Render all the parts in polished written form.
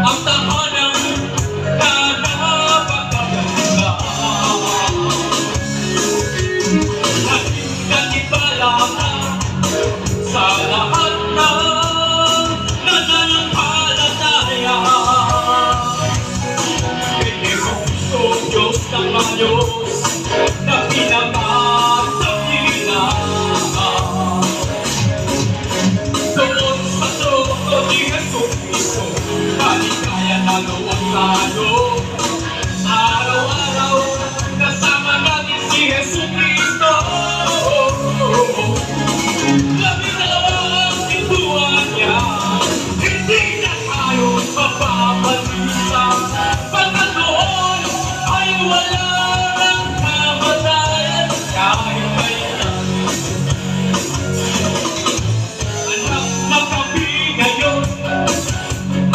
ang tahanan na napakaganda. Naging ganibala ka sa lahat ng nananampalataya. Hindi mo gusto, Diyos ng mga Diyos na pinakasakila. Doon sa trono ni Jesucristo, maligaya na loob tayo. Araw-araw kasama natin si Jesucristo. Labing-dalawang pintuan niya, hindi na tayo mapabalisa. Pagkat doon ay wala ng kamatayan kahit kailan. Anak na kami ngayon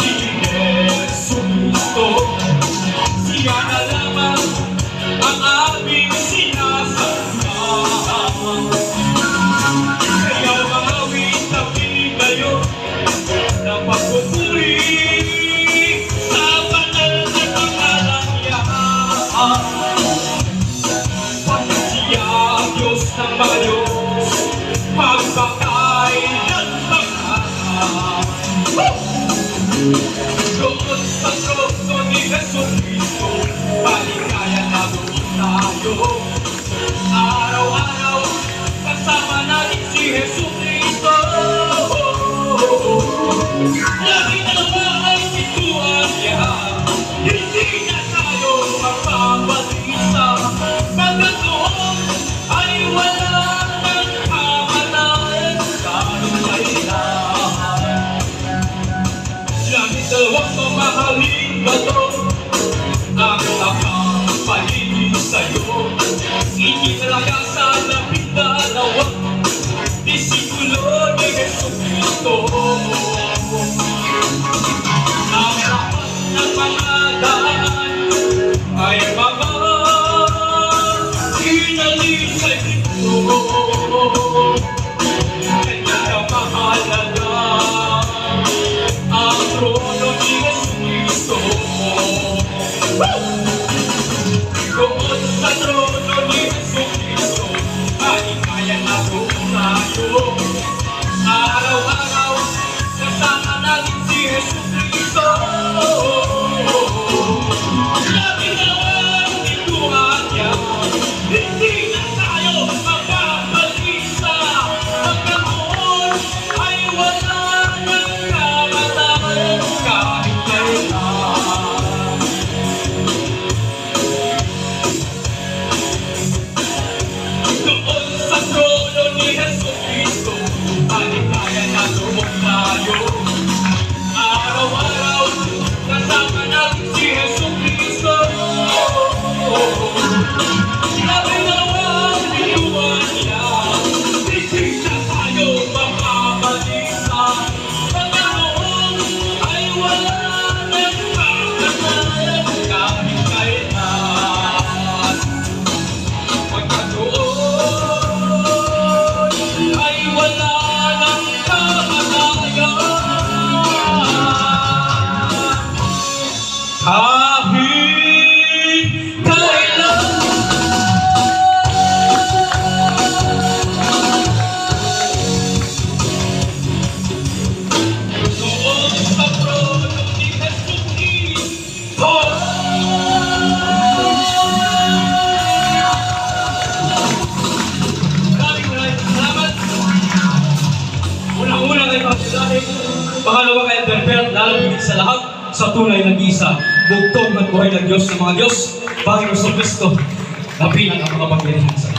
ni Jesucristo. Siya na lamang ang aming sinasamba. Kaya mangawin kami ngayon ng pagpupuri sa banal na pangalan niya. Pagkat siya ang Diyos ng mga Diyos, magpakailan magpakailan. Doon sa trono ni Jesucristo, maligaya na doon tayo. Araw-araw kasama natin si Jesucristo. Labing-dalawang pintuan niya, hindi na tayo mapabalisa. Pagkat doon ay wala ng kamatayan kahit kailan. Labing-dalawang mamahaling bato ang nakapaligid sa'yo. Itinalaga sa labing-dalawang disipulo ni Jesucristo. Ang lahat ng mga daan ay mga inalisay dito. Kaya kamahalaga ang trono ni Jesucristo. Doon sa trono ni Jesucristo, maligaya na doon tayo. Araw-araw kasama natin si Jesucristo. Labing-dalawang pintuan niya, hindi na tayo mapabalisa. Pagkat doon ay wala ng kamatayan kahit kailan. Doon sa trono ni Jesucristo, maligaya na doon tayo. Araw-araw kasama natin si Jesucristo. Labing-dalawang pintuan niya, hindi na tayo mapabalisa. Pagkat doon ay wala ng kamatayan kahit kailan. Pagkat doon ay wala ng kamatayan kahit kailan. Doon sa trono ni Jesucristo. Maraming salamat. Unang-una kay Pagkakalit, pangalawa kay Elder, lalo higit sa lahat sa tunay na gisa, bugtong at buhay ng Diyos ng mga Diyos, Panginoon Kristo, na pinakapangyarihan sa